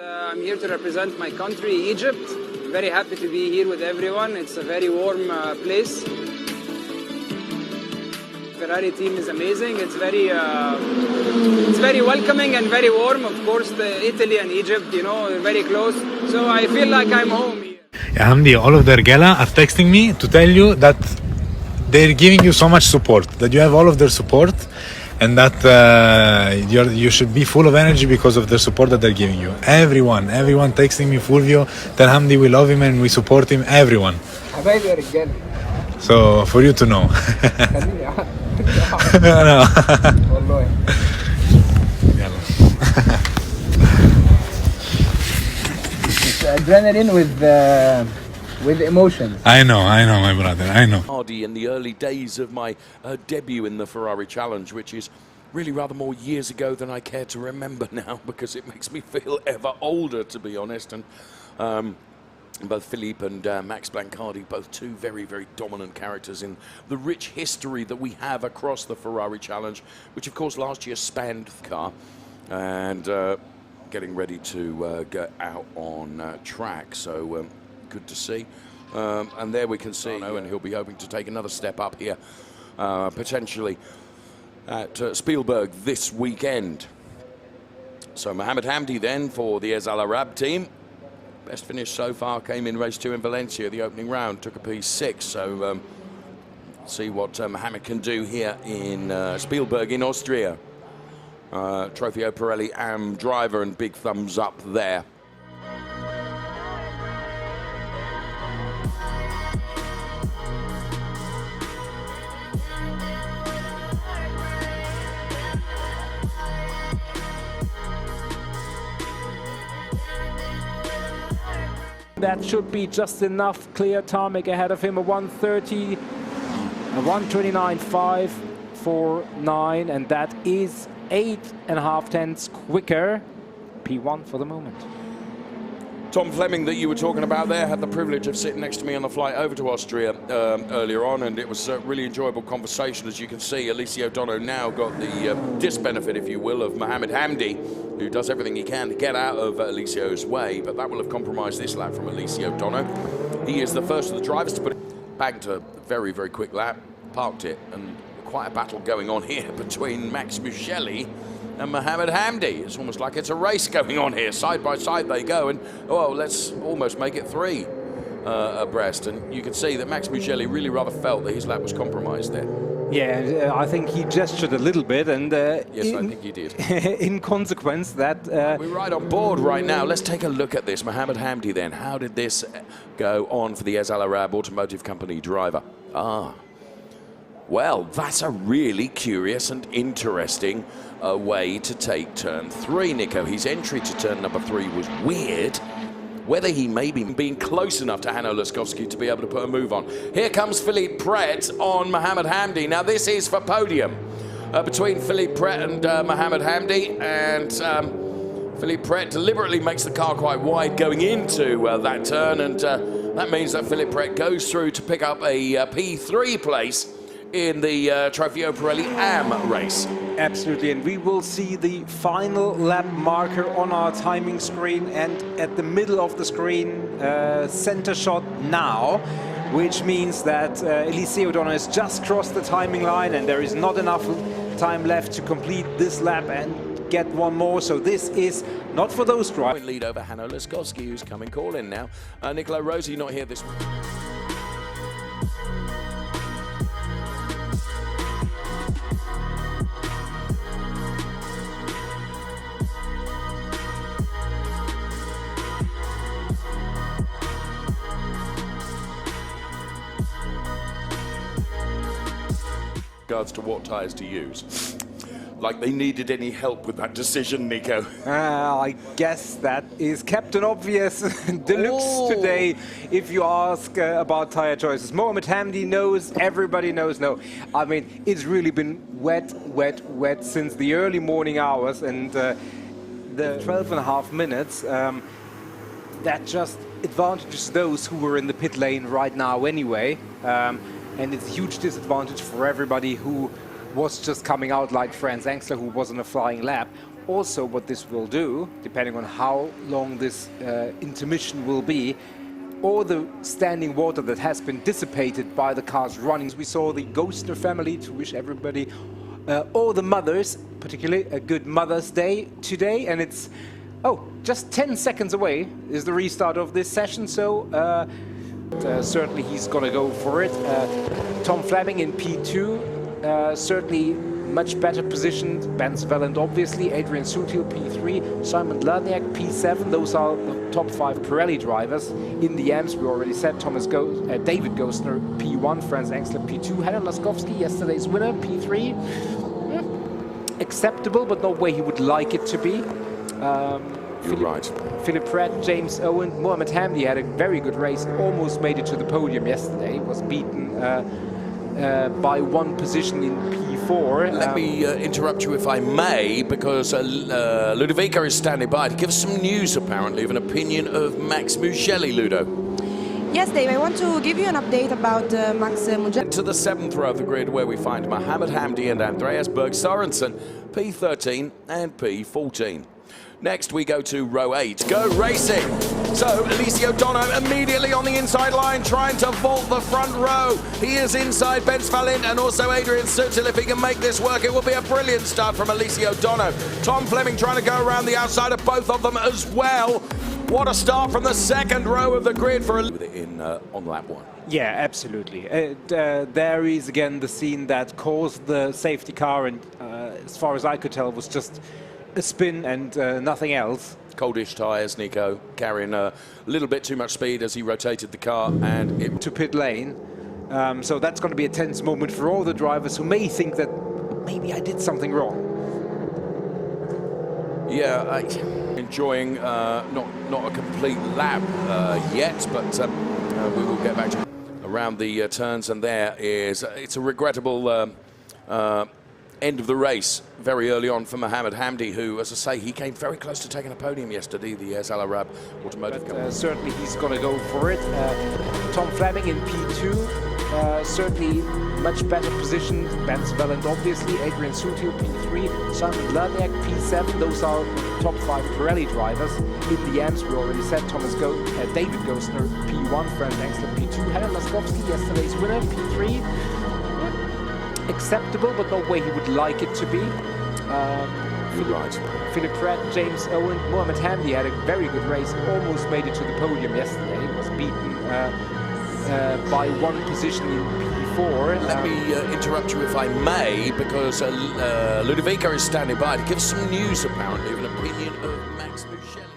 I'm here to represent my country, Egypt. Very happy to be here with everyone. It's a very warm place. Ferrari team is amazing. It's very welcoming and very warm. Of course, Italy and Egypt, you know, are very close. So I feel like I'm home here. Hamdi, all of the Regala are texting me to tell you that they're giving you so much support, that you have all of their support, and that you should be full of energy because of the support that they're giving you. Everyone texting me, Fulvio, tell Hamdi we love him and we support him, everyone. So, for you to know. No. It's adrenaline with emotions. I know, my brother, I know. Hardy in the early days of my debut in the Ferrari Challenge, which is really rather more years ago than I care to remember now, because it makes me feel ever older, to be honest. And both Philippe and Max Blancardi, both two very, very dominant characters in the rich history that we have across the Ferrari Challenge, which of course last year spanned the car, and getting ready to go out on track. So good to see. And there we can see, and he'll be hoping to take another step up here, potentially at Spielberg this weekend. So Mohammed Hamdi then for the Al Arab team. Best finish so far came in race 2 in Valencia, the opening round, took a P6. So see what Mohammed can do here in Spielberg in Austria. Trofeo Pirelli Am driver, and big thumbs up there. That should be just enough clear tarmac ahead of him. A 130, a 129.549, and that is 8.5 tenths quicker. P1 for the moment. Tom Fleming, that you were talking about there, had the privilege of sitting next to me on the flight over to Austria earlier on, and it was a really enjoyable conversation. As you can see, Alessio Dono now got the disbenefit, if you will, of Mohammed Hamdi, who does everything he can to get out of Alessio's way, but that will have compromised this lap from Alessio Dono. He is the first of the drivers to put it back to a very, very quick lap, parked it, and quite a battle going on here between Max Mugelli and Mohammed Hamdi. It's almost like it's a race going on here. Side by side they go, and oh, let's almost make it 3 abreast. And you can see that Max Mugelli really rather felt that his lap was compromised there. Yeah, I think he gestured a little bit, and yes, I think he did. In consequence, that we're right on board right now. Let's take a look at this. Mohammed Hamdi then. How did this go on for the Al Arab Automotive Company driver? Well, that's a really curious and interesting way to take turn 3, Nico. His entry to turn number 3 was weird. Whether he may be being close enough to Hanno Laskowski to be able to put a move on. Here comes Philippe Pret on Mohammed Hamdi. Now this is for podium between Philippe Pret and Mohammed Hamdi, and Philippe Pret deliberately makes the car quite wide going into that turn, and that means that Philippe Pret goes through to pick up a P3 place in the Trofeo Pirelli Am race. Absolutely, and we will see the final lap marker on our timing screen, and at the middle of the screen, center shot now, which means that Alessio Dono has just crossed the timing line, and there is not enough time left to complete this lap and get one more. So this is not for those drivers. Lead over Hanno Laskowski, who's coming call in now. Nicola Rossi not here this week. Regards to what tyres to use. Like they needed any help with that decision, Nico. I guess that is Captain Obvious deluxe today, if you ask about tyre choices. Mohammed Hamdi knows, everybody knows. No, I mean, it's really been wet since the early morning hours, and the 12.5 minutes, that just advantages those who were in the pit lane right now anyway. And it's a huge disadvantage for everybody who was just coming out, like Franz Engstler, who was on a flying lap, also what this will do, depending on how long this intermission will be, all the standing water that has been dissipated by the cars running. We saw the Ghostner family, to wish everybody, all the mothers, particularly a good Mother's Day today, and it's just 10 seconds away is the restart of this session, so certainly he's gonna go for it. Tom Fleming in P2, certainly much better positioned. Ben Svelland, obviously. Adrian Sutil, P3. Simon Lerniak, P7. Those are the top 5 Pirelli drivers. In the Ams, we already said David Ghostner, P1. Franz Engstler, P2. Helen Laskowski, yesterday's winner, P3. Acceptable, but not where he would like it to be. Philip Pratt, James Owen, Mohamed Hamdi had a very good race, almost made it to the podium yesterday, was beaten by 1 position in P4. Let me interrupt you if I may, because Ludovica is standing by to give us some news, apparently, of an opinion of Max Mugelli, Ludo. Yes, Dave, I want to give you an update about Max Mugelli. To the 7th row of the grid, where we find Mohamed Hamdi and Andreas Berg Sorensen, P13 and P14. Next, we go to row 8. Go racing! So, Alessio Dono immediately on the inside line, trying to vault the front row. He is inside Ben Svelland and also Adrian Sutil. If he can make this work, it will be a brilliant start from Alessio Dono. Tom Fleming trying to go around the outside of both of them as well. What a start from the 2nd row of the grid for on lap 1. Yeah, absolutely. There is again the scene that caused the safety car, and as far as I could tell, was just a spin and nothing else. Coldish tyres, Nico, carrying a little bit too much speed as he rotated the car and it to pit lane. So that's going to be a tense moment for all the drivers who may think that maybe I did something wrong. Yeah, enjoying not a complete lap yet, but we will get back to around the turns, and it's a regrettable end of the race very early on for Mohamed Hamdi, who, as I say, he came very close to taking a podium yesterday, the Al Arab Automotive Company. Certainly he's going to go for it. Tom Fleming in P2, certainly much better positioned. Ben Svelland, obviously. Adrian Sutil, P3. Simon Lerniak, P7. Those are the top 5 Pirelli drivers. In the Ams, we already said David Ghostner, P1. Franz Engstler, P2. Helen Laskowski, yesterday's winner, P3. Acceptable, but not where he would like it to be. Philip Pratt, James Owen, Mohamed Hamdi had a very good race, almost made it to the podium yesterday. He was beaten by 1 position in P4. Let me interrupt you if I may, because Ludovica is standing by to give us some news, apparently, of an opinion of Max Mugelli.